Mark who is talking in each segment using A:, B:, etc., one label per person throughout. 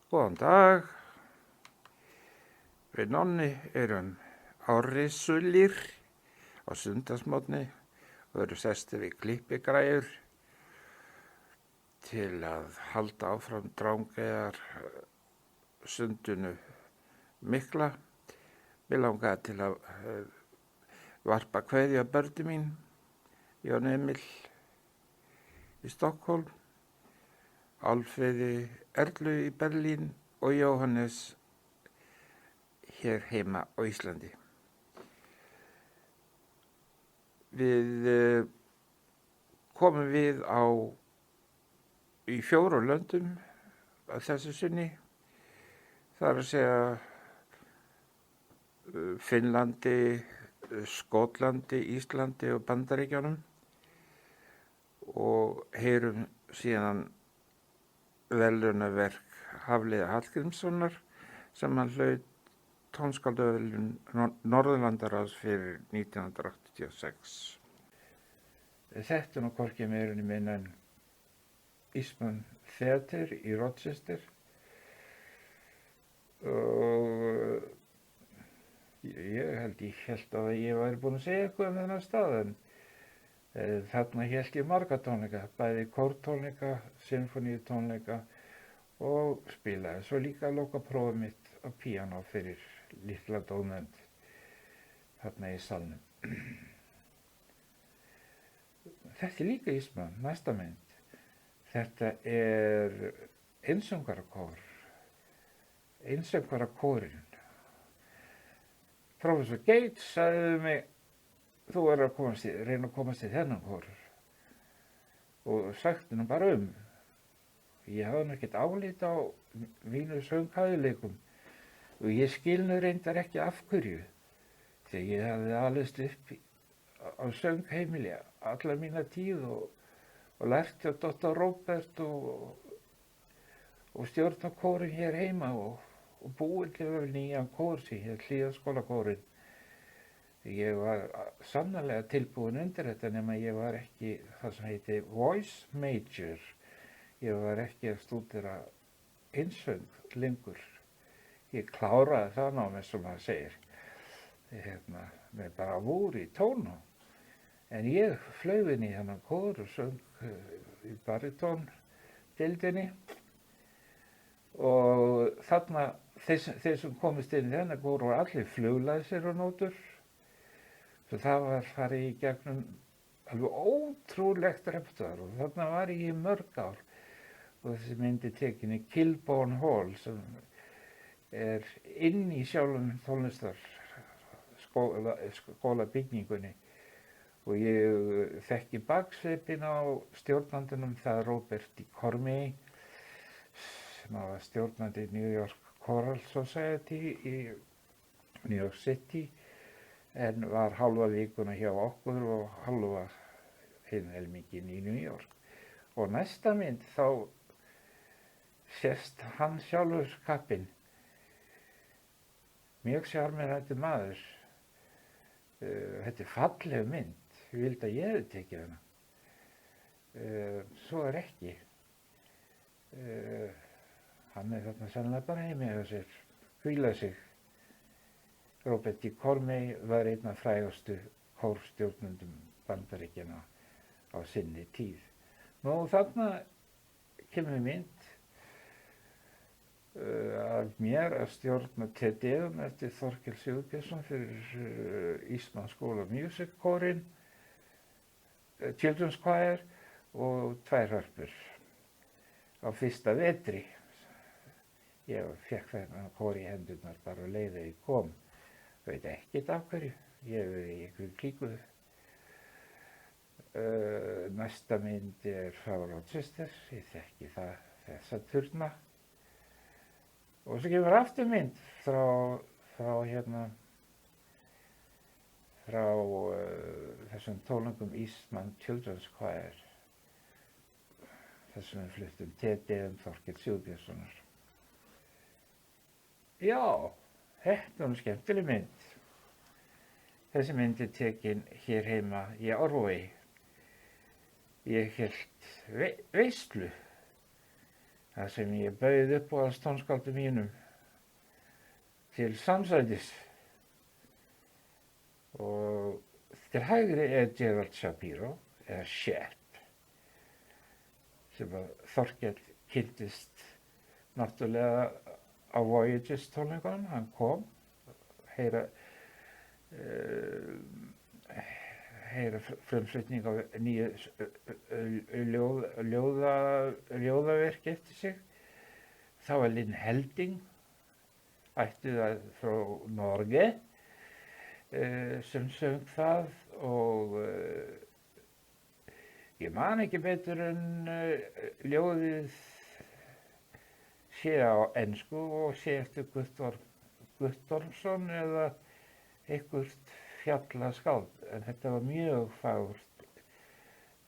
A: Góðan dag, við Nonni erum árrisulir á sunnudagsmorgni og eru sestir við klippigræjur til að halda áfram Drangaeyjar sundinu mikla. Mér langaði til að varpa kveðju að börnum mín, Jón Emil í Stokkólm, Alfreði Erlu í Berlín og Jóhannes hér heima á Íslandi. Við komum við í 4 löndum að þessu sinni. Það er að segja Finnlandi, Skotlandi, Íslandi og Bandaríkjunum og heyrum síðan verðlaunaverk Hafliða Hallgrímssonar sem hann hlaut tónskáldverðlaun Norðurlandaráðs fyrir 1986. Þetta nú hvorki meira né minna en Eastman Theatre í Rochester og ég hélt að ég væri búinn að segja eitthvað um þennan stað en þarna hélt ég marga tónleika, bæði kórtónleika, sinfoníutónleika og spilaði svo líka lokaprófið mitt á píanó fyrir litla dómnefnd þarna í salnum. Þetta er líka Eastman, næsta mynd. Þetta er einsöngvarakórinn. Professor Gates sagði við mig, þú verður að reyna að komast í þennan kór og sagði nú bara Ég hafði nú ekkert álit á mínu sönghæfileikum og ég skil nú reyndar ekki af hverju því ég hafði alist upp á söngheimili alla mína tíð og lært hjá Dr. Robert og stjórna kórinn hér heima og búið til nýjan kór sem hér Hlíðaskólakórinn. Ég var sannarlega tilbúin undir þetta nema ég var ekki það sem heiti voice major. Ég var ekki að stúdera einsöng lengur. Ég kláraði það námið sem maður segir. Með bara vor í tónu. En ég flaug inn í þennan kór og söng í barítóndeildinni. Og þarna, þeir sem komist inn í þennan kór voru allir fluglæsir og nótur. Svo það var farið í gegnum alveg ótrúlegt repertoár og þarna var ég í mörg ár. Og þessi myndi tekin í Kilbourne Hall sem er inn í sjálfum tónlistarskólabyggingunni. Og ég þekki baksvipinn á stjórnandunum, það er Robert D. Cormier sem var stjórnandi New York Choral Society í New York City en var hálfa vikuna hjá okkur og hálfa hinn helminginn í New York. Og næsta mynd þá sést hann sjálfur kappinn. Mjög sjarmerandi maður. Þetta er falleg mynd. Ég vildi að ég hefði tekið hana. Svo er ekki. Hann er þarna sennilega bara heima hjá sér, hvíla sig. Robert D. Cormier var einn af frægastu kórstjórnendum Bandaríkjanna á sinni tíð. Nú þarna kemur mynd af mér að stjórna Te-Deum eftir Þorkel Sigurbjörnsson fyrir Eastman School of Music kórinn, Children's Choir og 2 hörpur á fyrsta vetri. Ég fékk þennan kór í hendurnar bara á leið þegar ég kom. Veit ekkert af hverju, ég hef verið í einhverju klíku. Næsta mynd er frá Rochester, ég þekki þessa turna. Og svo kemur aftur mynd frá þessum tónleikum Eastman Children's Choir. Þessum við fluttum Te-Deum Þorkel Sigurbjörnssonar. Já, þetta er skemmtileg mynd. Þessi mynd er tekin hér heima í Árvogi. Ég hélt veislu þar sem ég bauð upp á tónskáldum mínum til samsætis. Og til hægri Gerald Shapiro, eða Shep, sem að Þorkell kynntist náttúrulega á Voyages tónleikunum. Hann kom, heyra frumflutning á nýju ljóðaverki eftir sig. Það var Linn Helding, ættuð frá Norge, sem söng það, og ég man ekki betur en ljóðið sé á ensku og sé eftir Guttormsson eða eitthvert fjallaskáld, en þetta var mjög fagurt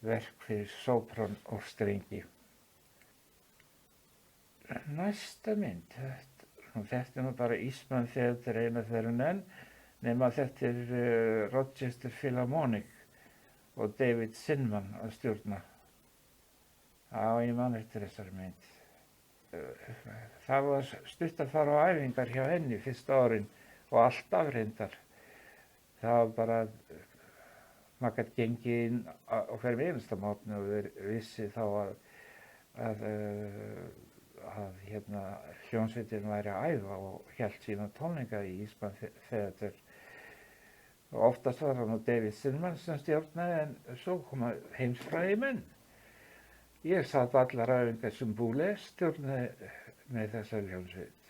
A: verk fyrir sópran og strengi. Næsta mynd, þetta nú bara Eastman Theatre eina þeirra enn, nema þetta Rochester Philharmonic og David Zinman að stjórna. Já, ég man eftir þessari mynd. Það var stutt að fara á æfingar hjá henni fyrsta árin og alltaf reyndar. Það var bara, maður gæti gengið inn á hverjum einasta morgni og vissi þá að hljómsveitin væri að æfa og hélt sína tónleika í Eastman Theatre. Og oftast var það nú David Zinman sem stjórnaði, en svo koma heimsfræðimenn. Ég satt allar æfingar sem Boulez stjórnaði með þessa hljómsveit.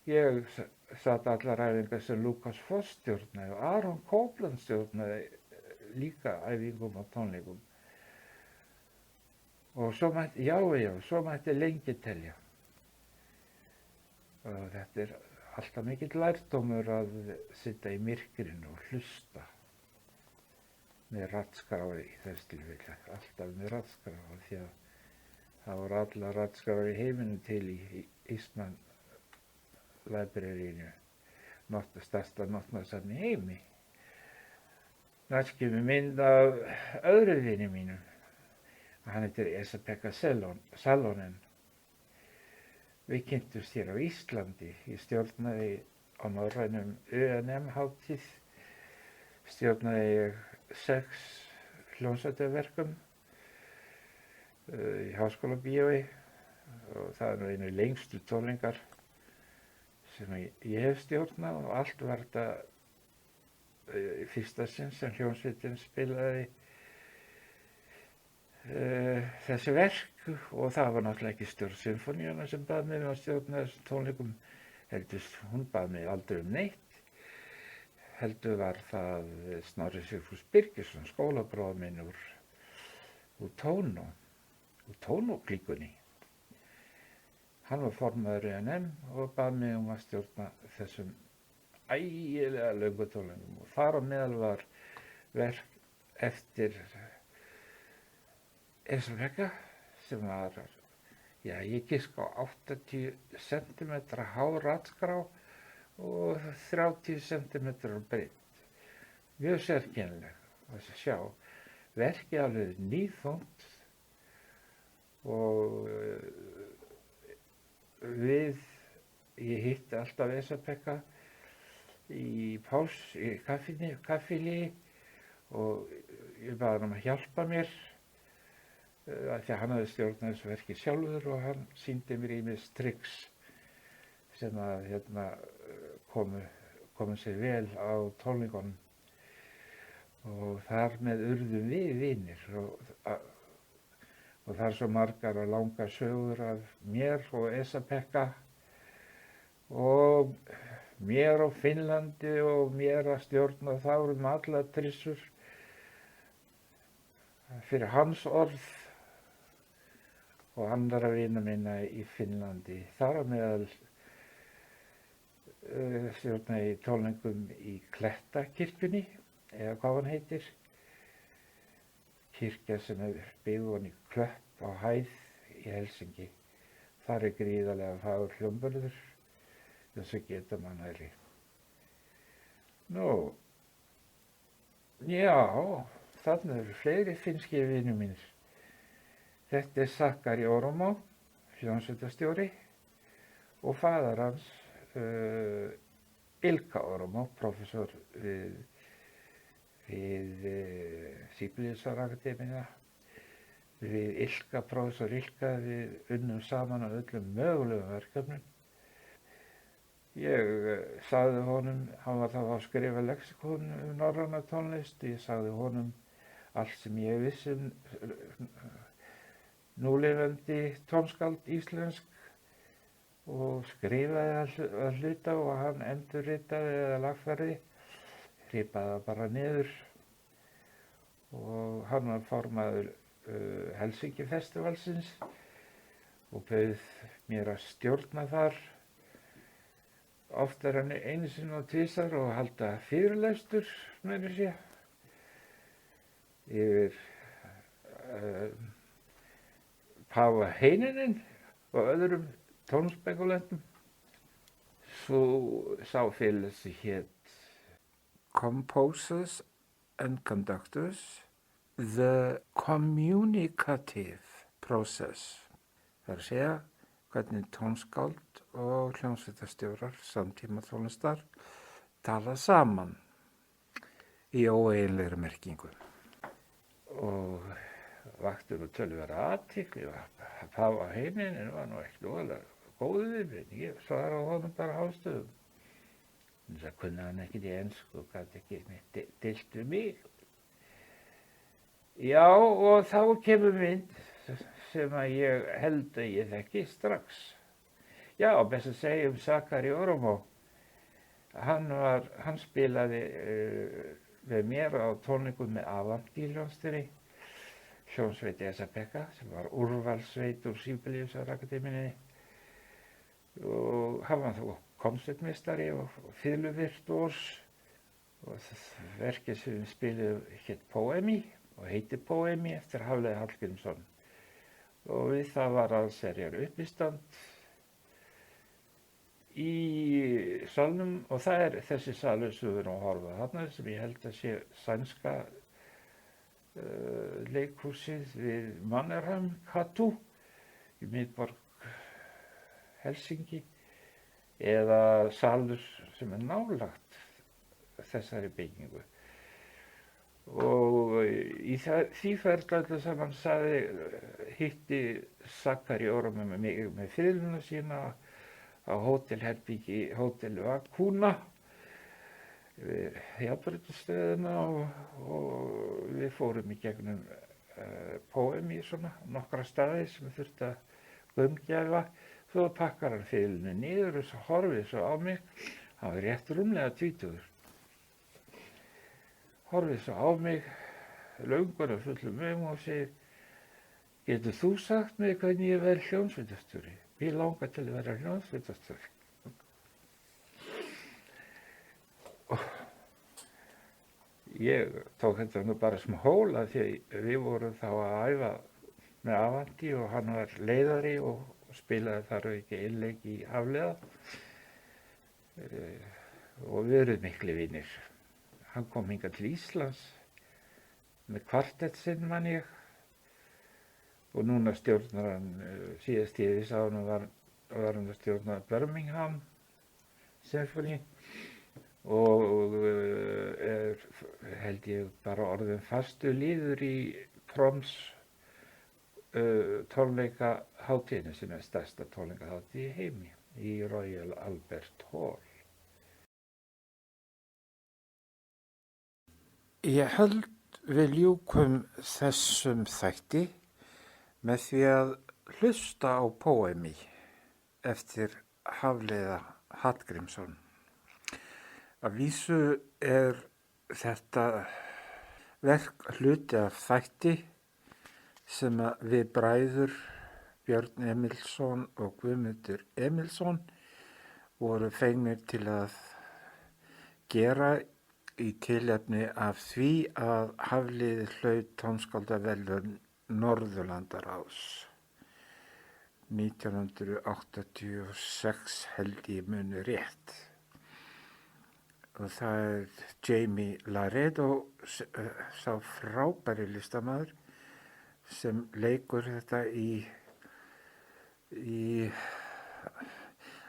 A: Ég satt allar æfingar sem Lucas Foss stjórnaði og Aaron Copland stjórnaði líka æfingum og tónleikum. Og svo mætti lengi telja. Og þetta alltaf mikill lærdómur að sitja í myrkrinu og hlusta með raddskrái í þess tilfelli, alltaf með raddskrái, því að það voru allar raddskráir í heiminum til í Eastman Library-inu, stærsta náttúrusafni í heimi. Næst kemur mynd af öðru vini mínum. Hann heitir Esa-Pekka Salonen. Við kynntumst hér á Íslandi. Ég stjórnaði á norrænum ÖNM-hátíð, stjórnaði ég 6 hljómsveitarverkum í Háskólabíói, og það nú einu lengstu tónleikar sem ég hef stjórnað, og allt var þetta í fyrsta sinn sem hljómsveitin spilaði þessi verk, og það var náttúrulega ekki stjórn Sinfoníuna sem bað mig að stjórna þessum tónleikum. Hún bað mig aldrei neitt. Heldur var það Snorri Sigfús Birgisson, skólabróðir minn úr Tónó-klíkunni. Hann var formaður ÖNM og bað mig að stjórna þessum ægilega löngu tónleikum, og þar á meðal var verk eftir Esa-Pekka sem var, ég giska á 80 cm há radskrá og 30 cm breidd. Mjög sérkennileg að sjá. Verkið alveg nýþungt, og ég hitti alltaf Esa-Pekka í kaffilíi, og ég bað hann að hjálpa mér, af því að hann hafði stjórnað þessu verki sjálfur, og hann sýndi mér ýmis tricks sem að komu sér vel á tónleikunum, og þar með urðum við vinir, og það er svo margar og langar sögur af mér og Esa-Pekka, og mér á Finnlandi, og mér að stjórna þá alla trissur fyrir hans orð og andra vina minna í Finnlandi. Þar á meðal stjórnaði ég tónleikum í Klettakirkjunni, eða hvað hann heitir. Kirkja sem byggð ofan í klöpp á hæð í Helsinki. Þar gríðarlega fagur hljómburður, þess að geta mannæri. Þarna eru fleiri finnskir vinir mínir. Þetta Sakari Oromo, hljómsveitarstjóri og faðir hans Ilka Oromo, prófessor við Sibeliusakademíuna. Við Ilka, prófessor Ilka, við unnum saman á öllum mögulegum verkefnum. Ég sagði honum, hann var þá að skrifa leksikon norræna tónlist, ég sagði honum allt sem ég vissi núlifandi tónskáld íslensk og skrifaði að hluta og hann endurritaði eða lagfærði, hripaði bara niður og hann var formaður Helsinki festivalsins og bauð mér að stjórna þar oftar en einu sinni og tvisvar og halda fyrirlestur meira að segja yfir Páfa Heininen og öðrum tónspekulentum. Sá fyrirlestur hét Composers and Conductors, the Communicative Process. Það að segja hvernig tónskáld og hljómsveitarstjórar samtíma tónlistar tala saman í óeiginlegri merkingu. Og vakti nú töluverða athygli og Páfa Heininen var nú ekki óalega góður við mig. Ég svaraði honum bara hástöfum. Þess að kunna hann ekkert í ensku og gat ekki deilt við mig. Já, og þá kemur mynd sem að ég held að ég þekki strax. Já, best að segja Sakari Oromo. Hann spilaði með mér á tónleikum með Avanti hljómsveitinni, hljómsveit Esa-Pekka, sem var úrvalssveit úr Sibeliusakademíunni. Og hann var þá konsertmeistari og fiðluvirtuós. Og verkið sem við spiluðum hét Poemi og heitir Poemi eftir Hafliða Hallgrímsson. Og við það var allsherjar uppistand í salnum og það er þessi salur sem við erum að horfa þarna sem ég held að sé sænska leikhúsið við Mannerheim Katu í miðborg Helsinki eða salur sem er nálægt þessari byggingu. Og í því ferli öllu saman hitti Sakari Oromo mig með fiðluna sína á hótelherbyggi Hótel Vakuna við Járnbrautastöðina og við fórum í gegnum Poemi svona nokkra staði sem við þurfti að gaumgæfa. Svo pakkar hann fiðlunu niður og svo horfið svo á mig, hann var rétt rúmlega 20. Horfið svo á mig, löngun og fullum og segir, getur þú sagt mig hvernig ég verð hljómsveitarstjóri? Ég langar til að vera hljómsveitarstjóri. Ég tók þetta nú bara sem hóla því að við vorum þá að æfa með Avanti og hann var leiðari og spilaði þar og ekki innleik í Hafliða og við erum miklu vinir. Hann kom hingað til Íslands með kvartett sinn man ég og núna stjórnar hann, síðast ég sá hann var hann að stjórna Birmingham Symphony og held ég bara orðin fastu liður í Proms tónleikahátíðinni sem er stærsta tónleikahátíð í heimi í Royal Albert Hall. Ég held við ljúkum þessum þætti með því að hlusta á Poemi eftir Hafliða Hallgrímsson. Að vísu er þetta verk hluti af þætti sem við bræður Björn Emilsson og Guðmundur Emilsson voru fengnir til að gera í tilefni af því að Hafliði hlaut tónskáldaverðlaun Norðurlandaráðs 1986 held ég muni rétt. Og það er Jamie Laredo, sá frábæri listamaður sem leikur þetta í í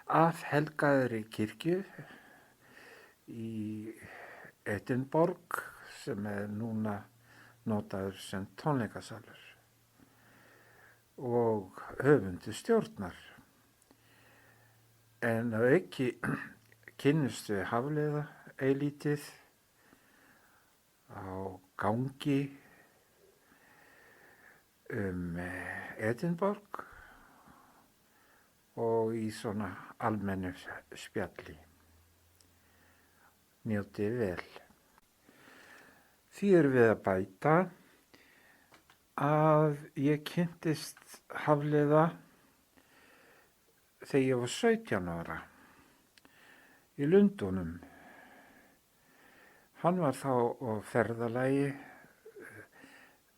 A: afhelgaðri kirkju í Edinborg sem núna notaður sem tónleikasalur og höfundur stjórnar. En að auki kynnumst við Hafliða eilítið á gangi Edinborg og í svona almennu spjalli. Njótið vel. Því við að bæta að ég kynntist Hafliða þegar ég var 17 ára í Lundúnum. Hann var þá á ferðalagi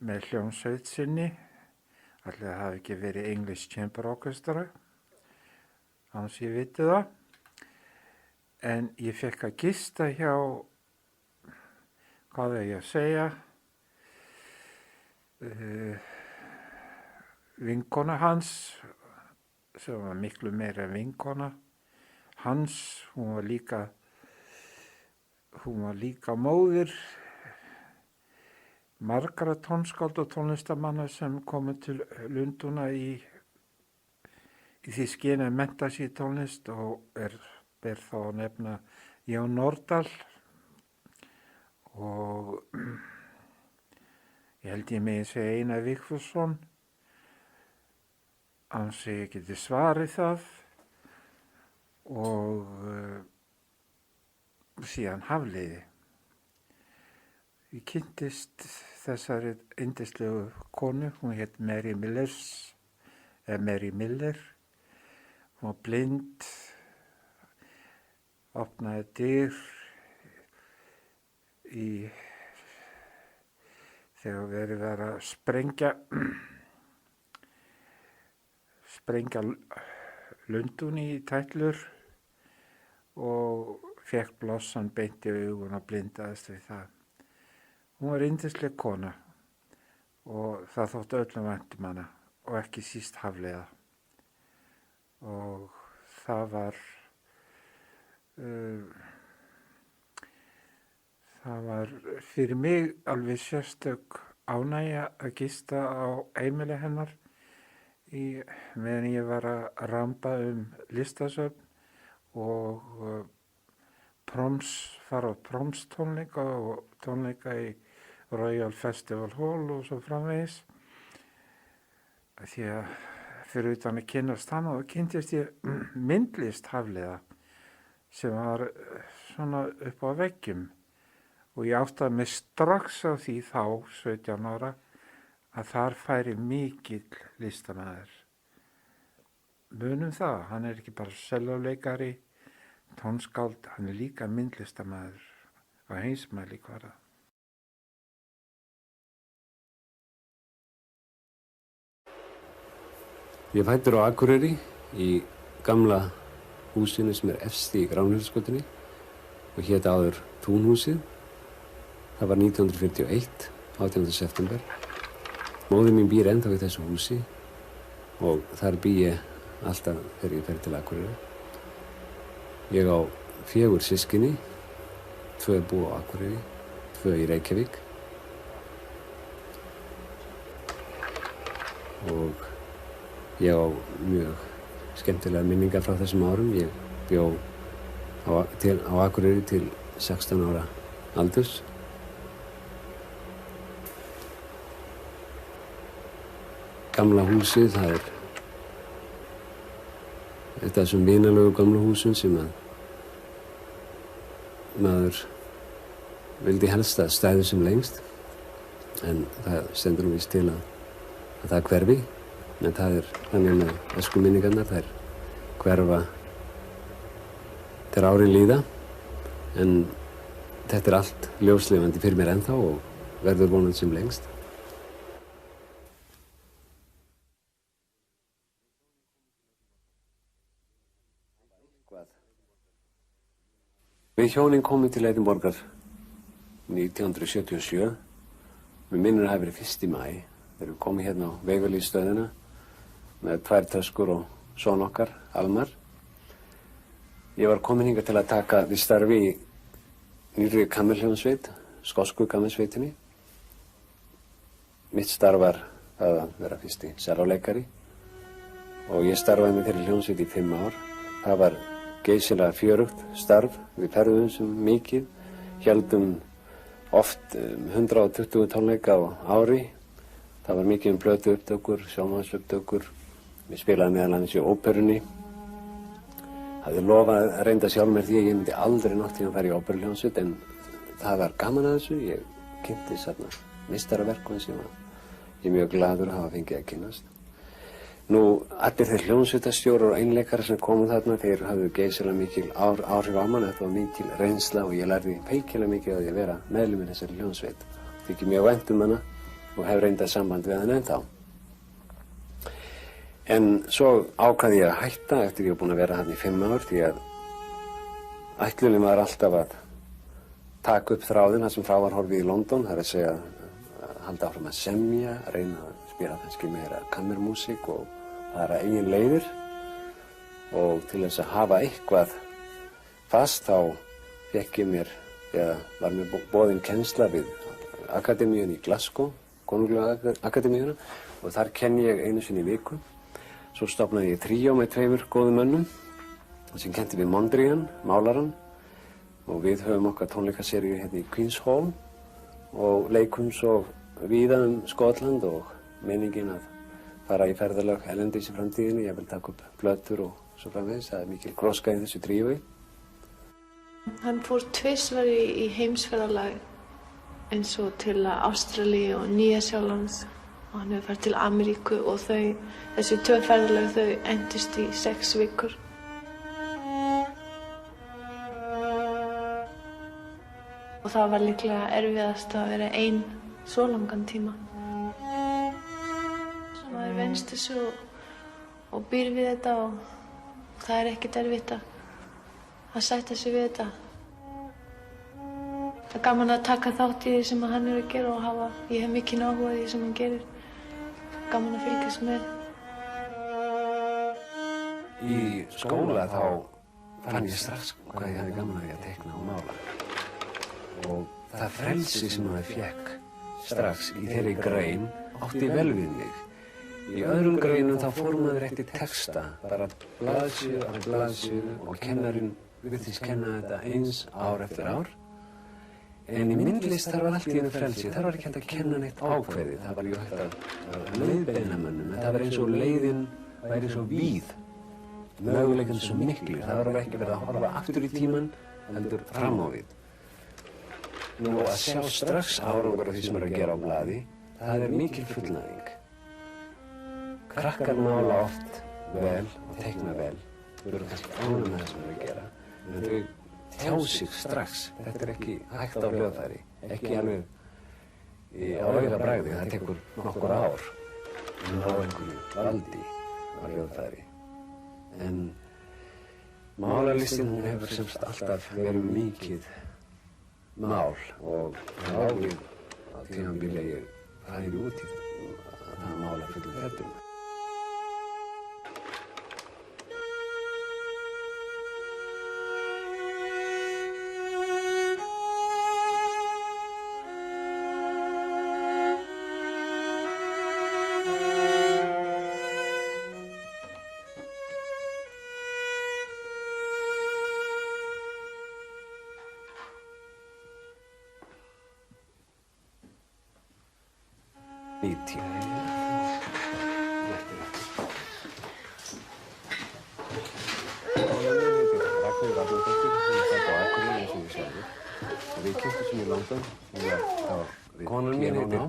A: með hljómsveit sinni, allir það hafi ekki verið English Chamber Orchestra, annars ég viti það. En ég fekk að gista hjá, hvað er ég að segja, vinkona hans, sem var miklu meira vinkona hans, hún var líka móðir margra tónskáld og tónlistamanna sem komu til Lundúna í því skyni að mennta sig í tónlist og ber þá að nefna Jón Nordal og ég held ég megi segja Einar Vigfússon, annars ég geti svarið það og síðan Hafliði. Ég kynntist þessari yndislegu konu, hún hét Mary Miller, hún var blind, opnaði dyr þegar verið var að sprengja Lundún í tætlur og fekk blossan beint í augun og blindaðist við það. Hún var yndisleg kona og það þótti öllum vænt hana og ekki síst Hafliða. Og það var fyrir mig alveg sérstök ánægja að gista á heimili hennar meðan ég var að ramba listasöfn og fara á tónleika og tónleika í Royal Festival Hall og svo framvegis. Því að fyrir utan að kynnast hann og kynntist ég myndlist Hafliða sem var svona upp á veggjum og ég áttaði mig strax á því þá 17 ára að þar færi mikill listamaður. Munum það, hann er ekki bara sellóleikari, tónskáld, hann er líka myndlistamaður á heimsmæli hvaða.
B: Ég fæddur á Akureyri í gamla húsinu sem efst í Gránhildsgötunni og hét áður Túnhúsið. Það var 1941, 18. september. Móðir mín býr ennþá í þessu húsi og þar bý ég alltaf þegar ég fer til Akureyri. Ég á 4 systkini, 2 búa á Akureyri, 2 í Reykjavík. Og ég á mjög skemmtilega minningar frá þessum árum. Ég bjó á Akureyri til 16 ára aldurs. Gamla húsið, það er eitt af þessum vinalegu gamla húsum sem að maður vildi helst að stæði sem lengst. En það stendur víst til að það hverfi. En það er þannig með æskuminningarnar, þær hverfa þegar árin líða. En þetta er allt ljóslifandi fyrir mér ennþá og verður vonandi sem lengst. Við hjónin komum til Edinborgar 1977. Mér minnir að það hafi verið 1. maí þegar við komum hérna á Waverley-stöðina með 2 töskur og son okkar, Almar. Ég var komin hingað til að taka við starfi í nýrri kammerhljómsveit, skosku kammersveitinni. Mitt starf var að vera fyrsti sellóleikari og ég starfaði með þeirri hljómsveit í 5 ár. Það var geysilega fjörugt starf, við ferðuðum sem mikið, héldum oft 120 tónleika á ári. Það var mikið plötuupptökur, sjónvarpsupptökur. Við spilaði meðal annars í óperunni. Hafði lofað að reynda sjálf mér því að ég myndi aldrei nokkuð tíma að fara í óperuhljómsveit, en það var gaman að þessu. Ég kynntist þarna meistaraverkum sem ég er mjög gladur að hafa fengið að kynnast. Nú, allir þeir hljómsveitarstjórar og einleikarar sem komu þarna, þeir hafðu geysilega mikil áhrif á mann. Þetta var mikil reynsla og ég lærði feikilega mikið á því að vera meðlimur þessari hljómsveit. Þykir mjög vænt um hana og hef reyndað samband við hana ennþá. En svo ákvað ég að hætta eftir ég var búinn að vera þarna í 5 ár, því að ætlunin var alltaf að taka upp þráðinn þar sem frá var horfið í London, það er að segja að halda áfram að semja, reyna að spila kannski meira kammermúsík og fara eigin leiðir. Og til þess að hafa eitthvað fast þá fékk ég mér, eða var mér boðin kennsla við akademíun í Glasgow, konunglega akademíuna, og þar kenni ég einu sinni í viku. Svo stofnaði ég tríó með 2 góðum mönnum sem kennti við Mondrian, málaran, og við höfum okkar tónleikaseríu hérna í Queen's Hall og leikum svo víða Skotland og meiningin að fara í ferðalög erlendis í framtíðinni. Ég vil taka upp plötur og svo framvegis. Það er mikil gróska í þessu tríói.
C: Hann fór tvisvar í heimsferðalag eins og til Ástralíu og Nýja-Sjálands og hann hefur farið til Ameríku og þessi 2 ferðalög þau endist í 6 vikur. Og það var líklega erfiðast að vera ein svo langan tíma. Maður venst þessu og býr við þetta og það er ekkert erfitt að sætta sig við þetta. Það er gaman að taka þátt í því sem hann er að gera og ég hef mikinn áhuga í því sem hann gerir. Gaman að fylgjast með.
B: Í skóla þá fann ég strax hvað ég hafði gaman að því að teikna og mála. Og það frelsi sem maður fékk strax í þeirri grein átti vel við mig. Í öðrum greinum þá fór maður eftir texta, bara blaðsíðu af blaðsíðu og kennarinn virtist kenna þetta eins ár eftir ár. En í myndlist þar var allt í einu frelsi, þar var ekki hægt að kenna neitt ákveðið, það var jú hægt að leiðbeina mönnum, en það var eins og leiðin væri svo víð, möguleikinn svo miklir, það var ekki verið að horfa aftur í tímann, heldur fram á við. Nú að sjá strax árangur af því sem er að gera á blaði, það er mikil fullnæging. Krakkar mála oft vel og teikna vel, þau eru kannski ánægð með það sem þau eru að gera, en þau tjá sig strax. Þetta er ekki hægt á hljóðfæri, ekki alveg á augabragði, það tekur nokkur ár að ná einhverju valdi á hljóðfæri. En málarlistin hefur semst alltaf verið mikið mál og það ágið á tímabili að ég færi út í það mála fullum fetum.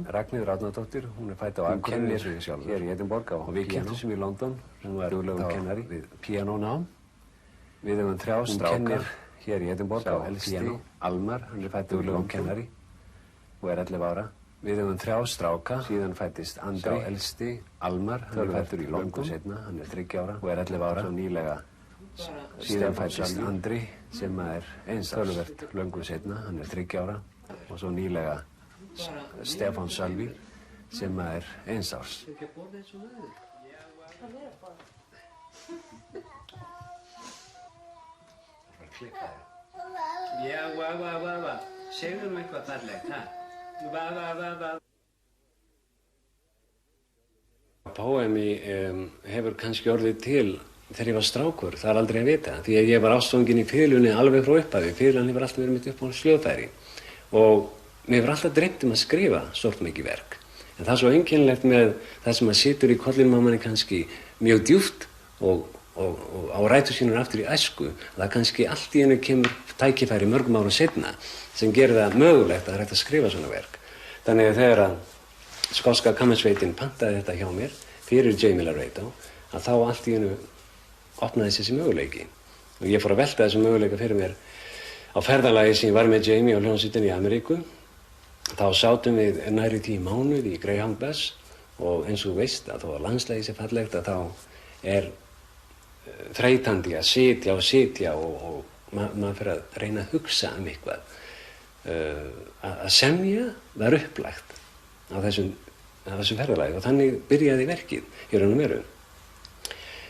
B: Ragnheiður Árnadóttir, hún er fædd á Akureyri eins og ég sjálfur hér í Edinborg og við kynntumst í London. Hún var duglegur kennari við píanónám. Við höfum 3 stráka. Hún kennir hér í Edinborg á elsti Almar, hann er fæddur duglegur kennari og er 11 ára. Við höfum 3 stráka, síðan fæddist Andri, elsti Almar, hann er fæddur í London seinna, hann er 30 ára og er 11 ára. Svo nýlega síðan fæddist Andri sem er töluvert löngu seinna, hann er 30 ára og svo nýlega Stefán Sölvi sem er 1 árs. Já, segðu mér eitthvað fallegt, ha? Póemi hefur kannski orðið til þegar ég var strákur, það er aldrei að vita, því að ég var ástfanginn í fiðlunni alveg frá upphafi. Fiðlan hefur alltaf verið mitt uppáhalds hljóðfæri og mér hefur alltaf dreymt að skrifa stórt mikið verk. En það er svo einkennilegt með það sem situr í kollinum á manni kannski mjög djúpt og á rætur sínar aftur í æsku, að það kannski allt í einu kemur tækifæri mörgum árum seinna sem gerir það mögulegt að það er hægt að skrifa svona verk. Þannig að þegar skotska kammersveitin pantaði þetta hjá mér fyrir Jamie Laredo, að þá allt í einu opnaðist þessi möguleiki. Og ég fór að velta þessi möguleika fyrir mér á ferðalagi sem ég var með Jamie á hljómsveitinni í Ameríku. Þá sátum við nærri 10 mánuði í Greyhound Bus og eins og þú veist að þó að landslagið sé fallegt að þá er þreytandi að sitja og maður fyrir að reyna að hugsa eitthvað. Að semja var upplægt á þessum ferðalagi og þannig byrjaði verkið í raun og veru.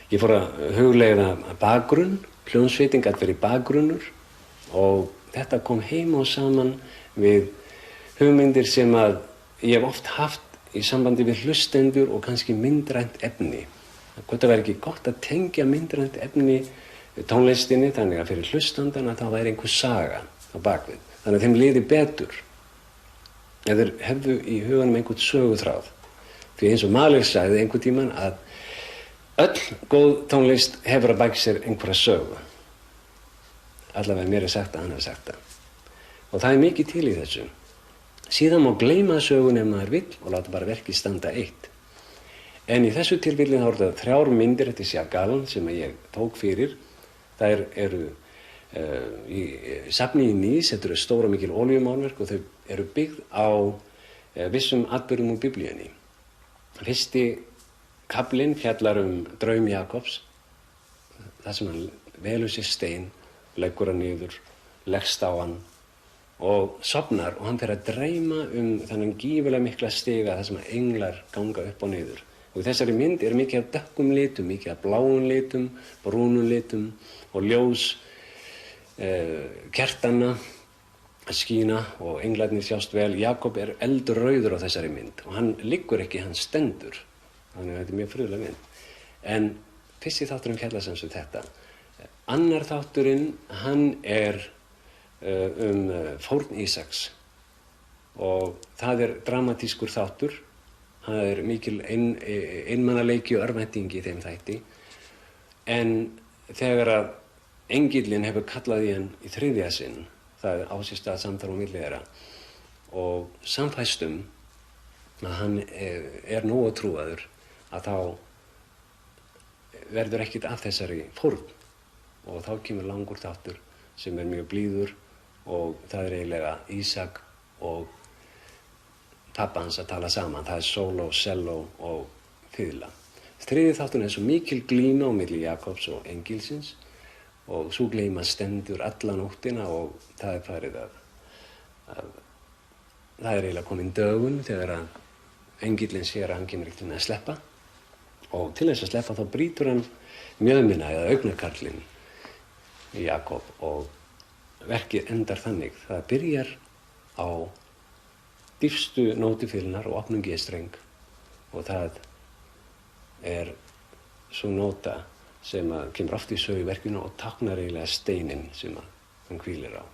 B: Ég fór að hugleiða bakgrunn, hljómsveitin gat verið bakgrunnur og þetta kom heim og saman við hugmyndir sem að ég hef oft haft í sambandi við hlustendur og kannski myndrænt efni. Það væri ekki gott að tengja myndrænt efni tónlistinni þannig að fyrir hlustandana þá væri einhver saga á bakvið. Þannig að þeim liði betur ef þeir hefðu í huganum einhvern söguþráð. Því eins og Mahler sagði einhvern tímann að öll góð tónlist hefur að baki sér einhverja sögu. Allavega mér er sagt að hann hefur sagt það. Og það er mikið til í þessu. Síðan má gleyma sögun ef maður vill og láta bara verkið standa eitt. En í þessu tilfelli þá eru það 3 myndir eftir Chagall sem ég tók fyrir. Þær eru í safni í Nice, þetta eru stór og mikil olíumálverk og þau eru byggð á vissum atburðum úr Biblíunni. Fyrsti kaflinn fjallar draum Jakobs, þar sem hann velur sér stein, leggur hann niður, leggst á hann og sofnar og hann fer að dreyma þennan gífurlega mikla stiga þar sem englar ganga upp og niður. Og í þessari mynd er mikið af dökkum litum, mikið af bláum litum, brúnum litum og ljós kertanna að skína og englarnir sjást vel. Jakob er eldrauður á þessari mynd og hann liggur ekki, hann stendur. Þannig að þetta er mjög furðuleg mynd. En fyrsti þátturinn fjallar sem þetta. Annar þátturinn, hann er fórn Ísaks og það er dramatískur þáttur. Það er mikil einmanaleiki og örvænting í þeim þætti. En þegar að engillinn hefur kallað í hann í 3. sinn, það á sér stað samtal á milli þeirra og samfæstum að hann er nógu trúaður að þá verður ekkert af þessari fórn og þá kemur langur þáttur sem er mjög blíður og það er eiginlega Ísak og pabba hans að tala saman. Það er sóló, selló og fiðla. 3. þátturinn er svo mikil glíma á milli Jakobs og engilsins og sú glíma stendur alla nóttina og það er farið að það er eiginlega komin dögun þegar að engillinn sér að hann kemur ekki til að sleppa og til þess að sleppa þá brýtur hann mjöðmina eða augnakarlinn í Jakob og verkið endar þannig. Það byrjar á dýpstu nótu fiðlunnar og opnum G-streng og það er svo nóta sem kemur oft í sögu í verkinu og táknar eiginlega steininn sem hann hvílir á.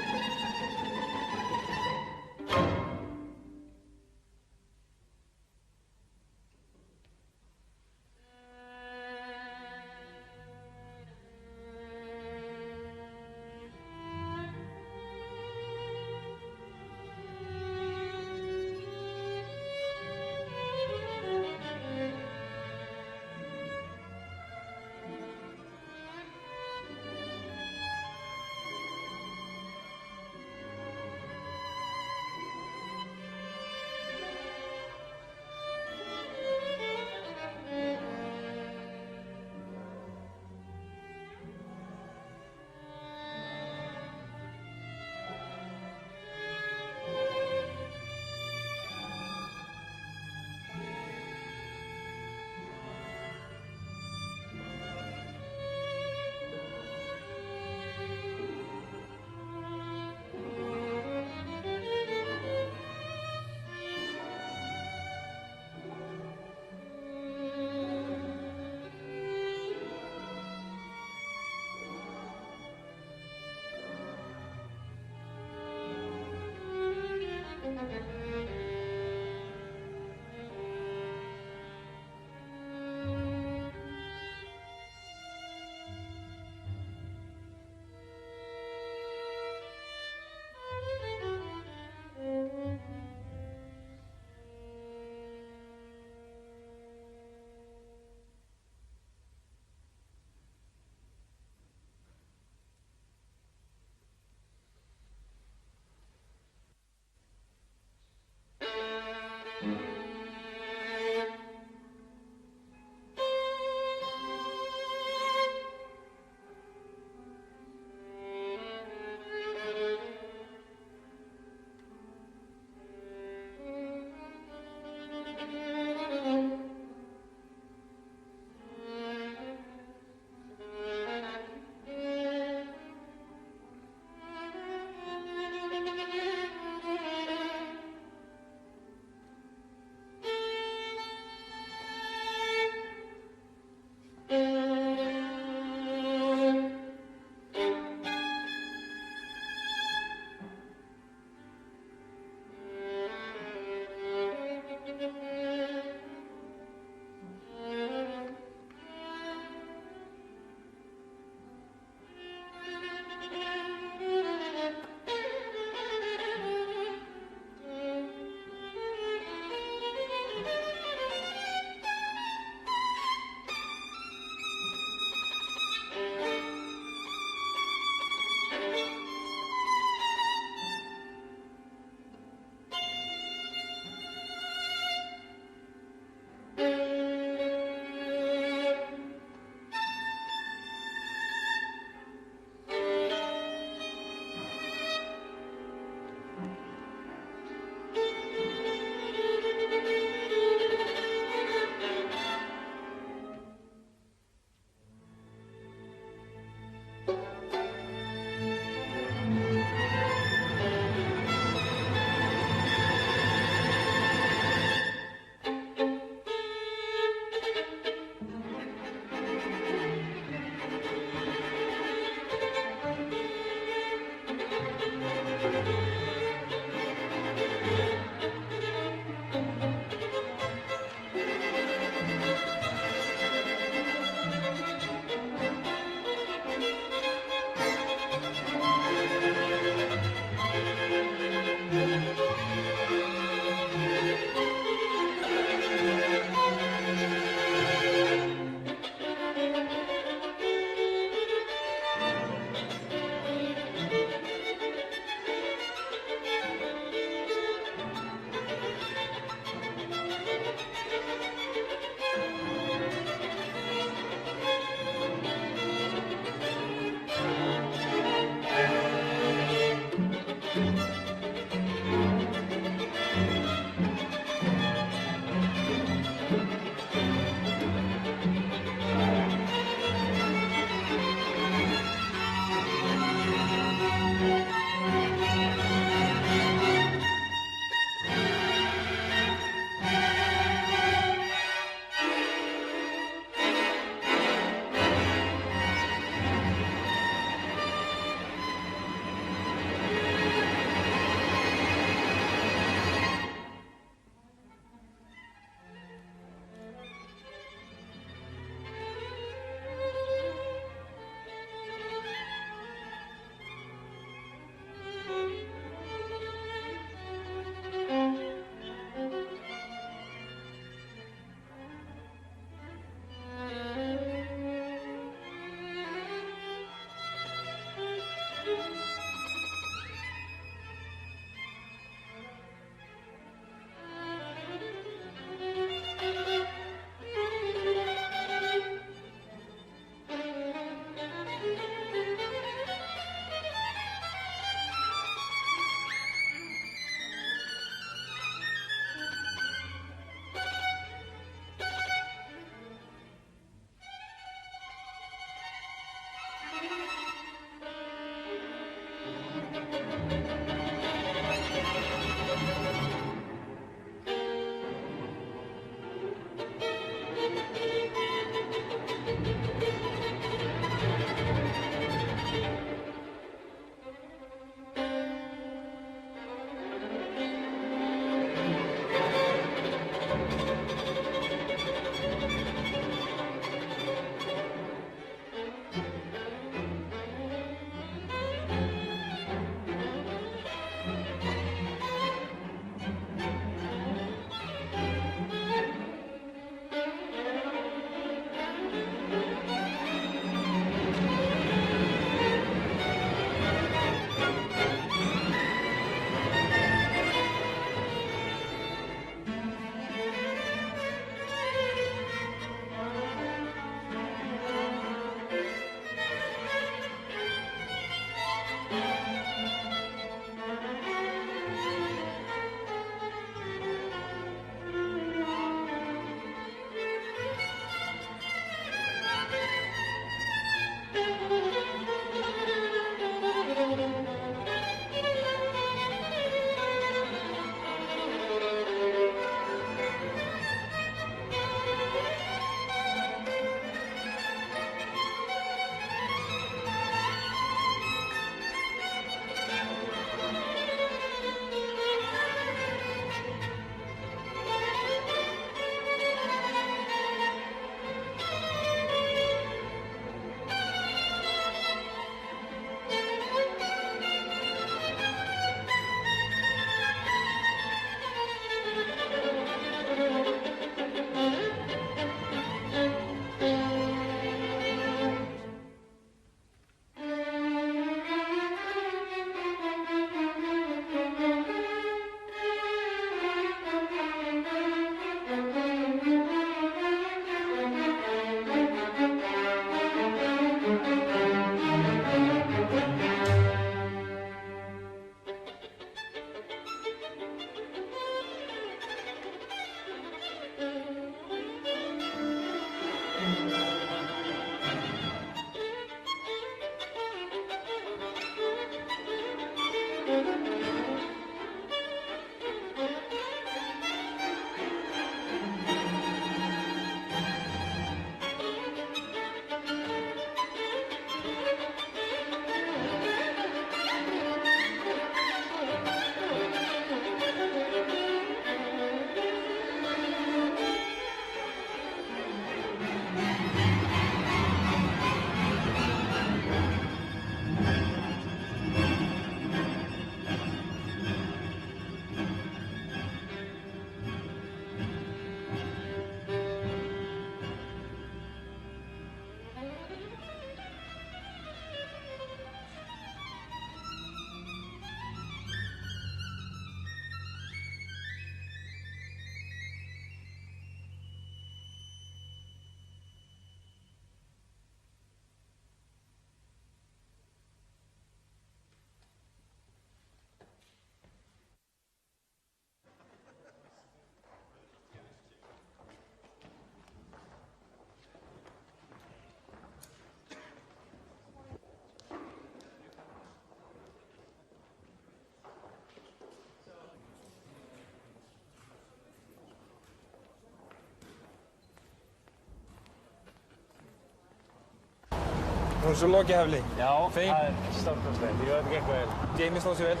D: nú svo lokið Hafli.
B: Já,
D: Þeim.
B: það er stórkostlegt. Ég veit ekki eitthvað vel.
D: Jamie stóð sér vel.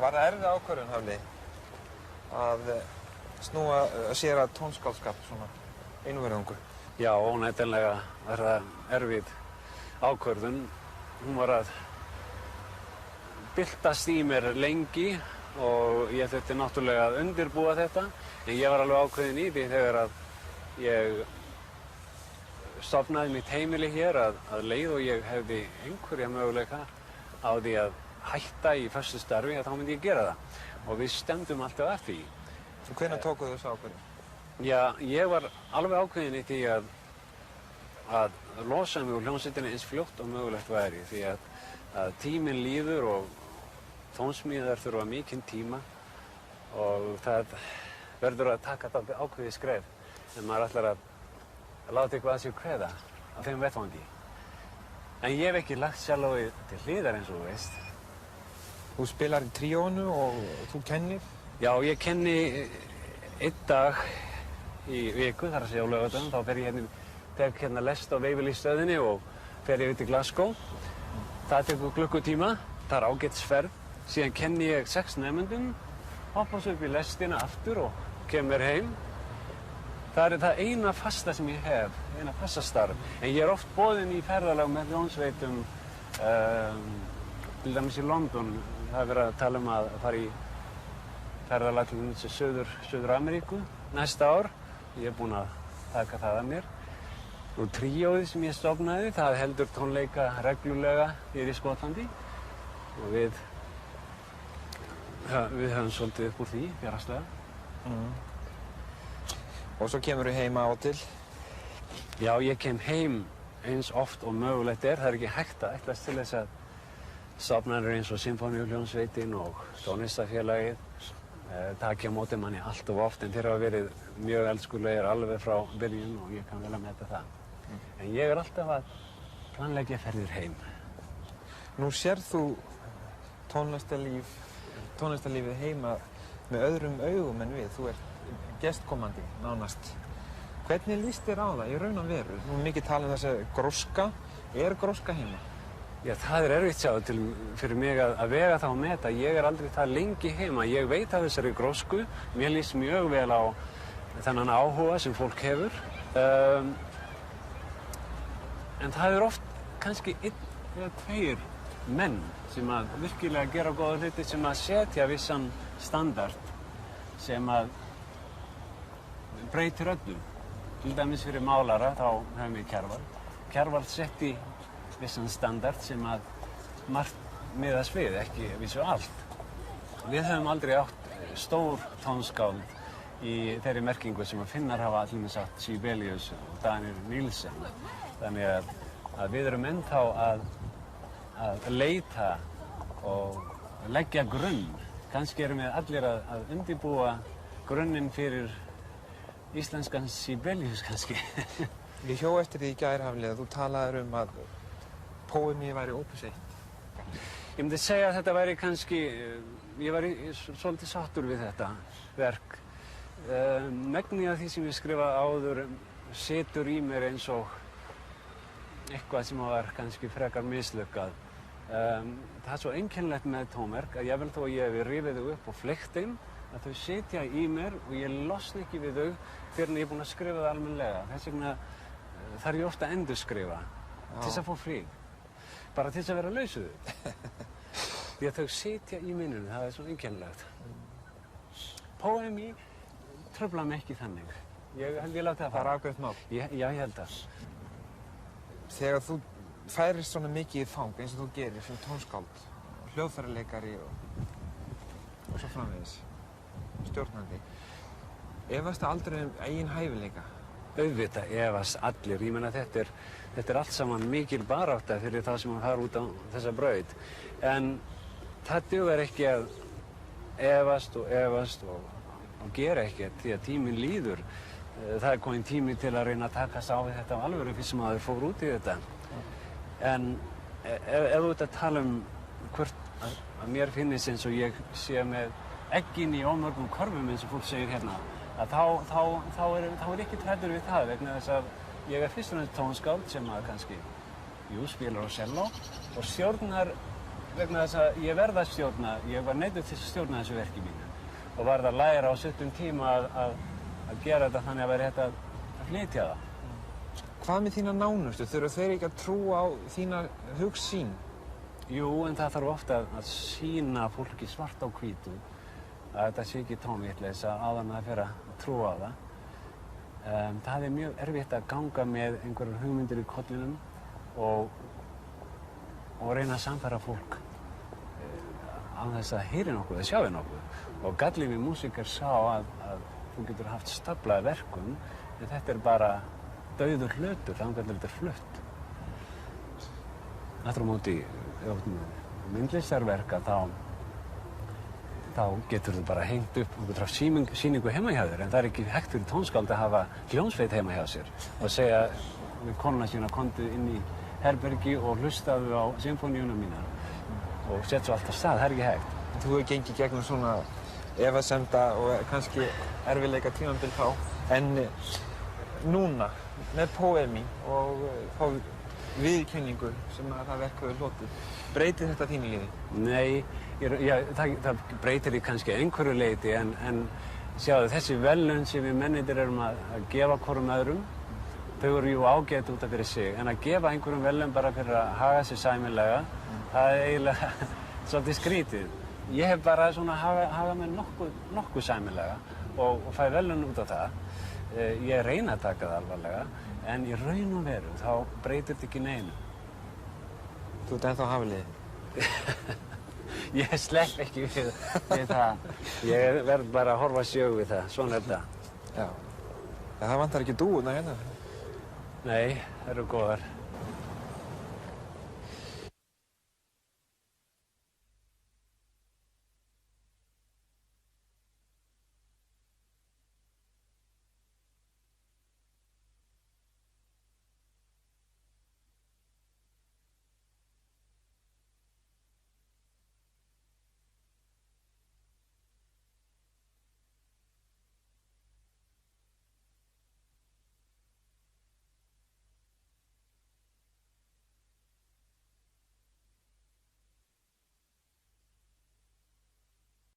D: Var það erfið ákvörðun, Hafli, að snúa sér að tónskáldskap svona einverðungu?
B: Já, óneitanlega var það erfið ákvörðun. Hún var að byltast í mér lengi og ég þurfti náttúrulega að undirbúa þetta. En ég var alveg ákveðinn í því þegar að ég stofnaði mitt heimili hér að leið og ég hefði einhverja möguleika á því að hætta í föstu starfi að þá myndi ég gera það. Og við stefndum alltaf að því.
D: Svo hvenær tókuð þessu ákvörðun?
B: Já, ég var alveg ákveðinn í því að losa mig úr hljómsveitinni eins fljótt og mögulegt væri því að tíminn líður og tónsmíðar þurfa mikinn tíma og það verður að taka þetta ákveðið skref en maður ætlar að láta eitthvað að sér kveða á þeim vettvangi. En ég hef ekki lagt sjálfið til hliðar eins og þú veist.
D: Þú spilar í tríónu og þú kennir?
B: Já, ég kenni einn dag í viku, þar að segja á laugardögum, þá fer ég tek hérna lest á Waverley stöðinni og fer ég út í Glasgow. Það tekur klukkutíma, það er ágætisferð. Síðan kenni ég 6 nemendum, hoppa svo upp í lestina aftur og kemur heim. Það er það eina fasta sem ég hef, eina fasta starf. En ég er oft boðinn í ferðalag með hljómsveitum, til dæmis í London. Það er verið að tala um að fara í ferðalag til Suður-Ameríku næsta ár. Ég er búinn að taka það að mér. Og tríóið sem ég stofnaði, það heldur tónleika reglulega hér í Skotlandi. Og við höfum svolítið upp úr því, fjárhagslega.
D: Og svo kemur þú heim á og til?
B: Já, ég kem heim eins oft og mögulegt er. Það er ekki hægt að ætlast til þess að stofnanir eins og Sinfóníuhljómsveitin og Tónlistarfélagið taki á móti manni allt of oft, en þeir hafa verið mjög elskulegir alveg frá byrjun og ég kann vel að meta það. En ég er alltaf að planleggja ferðir heim.
D: Nú sérð þú tónlistarlífið heima með öðrum augum en við. Þú ert gestkomandi, nánast. Hvernig líst þér á það í raun og veru? Nú er mikið talað um þessi gróska. Er gróska heima?
B: Já, það er erfitt sjá fyrir mig að vega það og meta. Ég er aldrei það lengi heima. Ég veit af þessari grósku. Mér líst mjög vel á þennan áhuga sem fólk hefur. En það er oft kannski 1 eða 2 menn sem að virkilega gera góða hluti, sem að setja vissan standard sem að breytir öllu. Til dæmis fyrir málara þá höfum við Kjarval. Kjarval setti vissan standard sem að margt miðast við, ekki vissu allt. Við höfum aldrei átt stór tónskáld í þeirri merkingu sem að Finnar hafa allir sagt Sibelius og Daniel Nielsen. Þannig að við erum ennþá að leita og leggja grunn. Kannski erum við allir að undirbúa grunninn fyrir íslenskan Sibelius kannski.
D: Ég hjó eftir því í gær, Hafli, að þú talaðir um að póemið væri opus 1.
B: Ég myndi segja að þetta væri kannski, ég var svolítið sáttur við þetta verk. Megnið af því sem ég skrifa áður situr í mér eins og eitthvað sem var kannski frekar mislukkað. Það er svo einkennilegt með tónverk að jafnvel þó að ég hef rifið þau upp og fleygt þeim, að þau sitja í mér og ég losna ekki við þau fyrr en ég er búinn að skrifa það almennilega. Þess vegna þarf ég ofta að endurskrifa til þess að fá frið. Bara til þess að vera laus við þau. Því að þau sitja í minninu, það er svo einkennilegt. Póemi trufla mig ekki þannig. Ég held ég láti það
D: Það
B: fara.
D: er ágætt mál.
B: Já, ég held það.
D: Þegar þú færist svona mikið í fang eins og þú gerir sem tónskáld, hljóðfæraleikari og svo framvegis, stjórnandi, efast það aldrei eigin hæfileika?
B: Auðvitað efast allir. Ég meina þetta er allt saman mikil barátta fyrir það sem að fara út á þessa braut. En það dugar ekki að efast og gera ekkert því að tíminn líður. Það er kominn tími til að reyna að takast á við þetta á alvöru fyrst sem maður fór út í þetta. En ef þú ert að tala um hvort að mér finnist eins og ég sé með eggin í ómörgum körfum eins og fólk segir hérna, að þá er ekki hræddur við það vegna þess að ég er fyrst og fremst tónskáld sem að kannski Jú, spilar á selló og stjórnar vegna þess að ég verð að stjórna, ég var neyddur til að stjórna þessu verki mínu og varð að læra á stuttum tíma að gera þetta þannig að vera hægt að flytja það.
D: Hvað með þína nánustu? Þurfa þeir ekki að trúa á þína hugsýn?
B: Jú, en það þarf ofta að sýna fólki svart á hvítu að þetta sé ekki tómvitleysa áður en það fer að trúa á það. Það er mjög erfitt að ganga með einhverjar hugmyndir í kollinum og reyna að sannfæra fólk án þess að heyri nokkuð eða sjái nokkuð. Og gallinn við músík er sá að þú getur haft staflaða verkum en þetta er bara dauður hlutur, þangað til þetta er flutt. Aftur á móti myndlistarverka þá getur þú bara hengt upp og getur haft sýningu heima hjá þér en það er ekki hægt fyrir tónskáld að hafa hljómsveit heima hjá sér og segja við konuna sína komdu inn í herbergi og hlustaðu á symfóníuna mína og sett svo allt af stað, það er ekki hægt.
D: Þú hefur gengið gegnum svona efasemda og kannski erfiðleika tímabil þá en núna með Poemi og þá viðurkenningu sem að það verk hefur hlotið, breytir þetta þínu lífi?
B: Nei, það breytir því kannski einhverju leyti en sjáðu þessi verðlaun sem við mennirnir erum að gefa hvorum öðrum þau eru jú ágæt út af fyrir sig en að gefa einhverjum verðlaun bara fyrir að haga sér sæmilega það er eiginlega svolítið skrítið. Ég hef bara svona hagað mér nokkuð sæmilega og fæ verðlaun út á það. Ég reyna að taka það alvarlega en í raun og veru þá breytir þetta ekki neinu.
D: Þú ert ennþá hafliði?
B: Ég slepp ekki við það. Ég verð bara að horfa sögu við það, svona er þetta.
D: Já. Það vantar ekki dúfurnar hérna?
B: Nei, það eru góðar.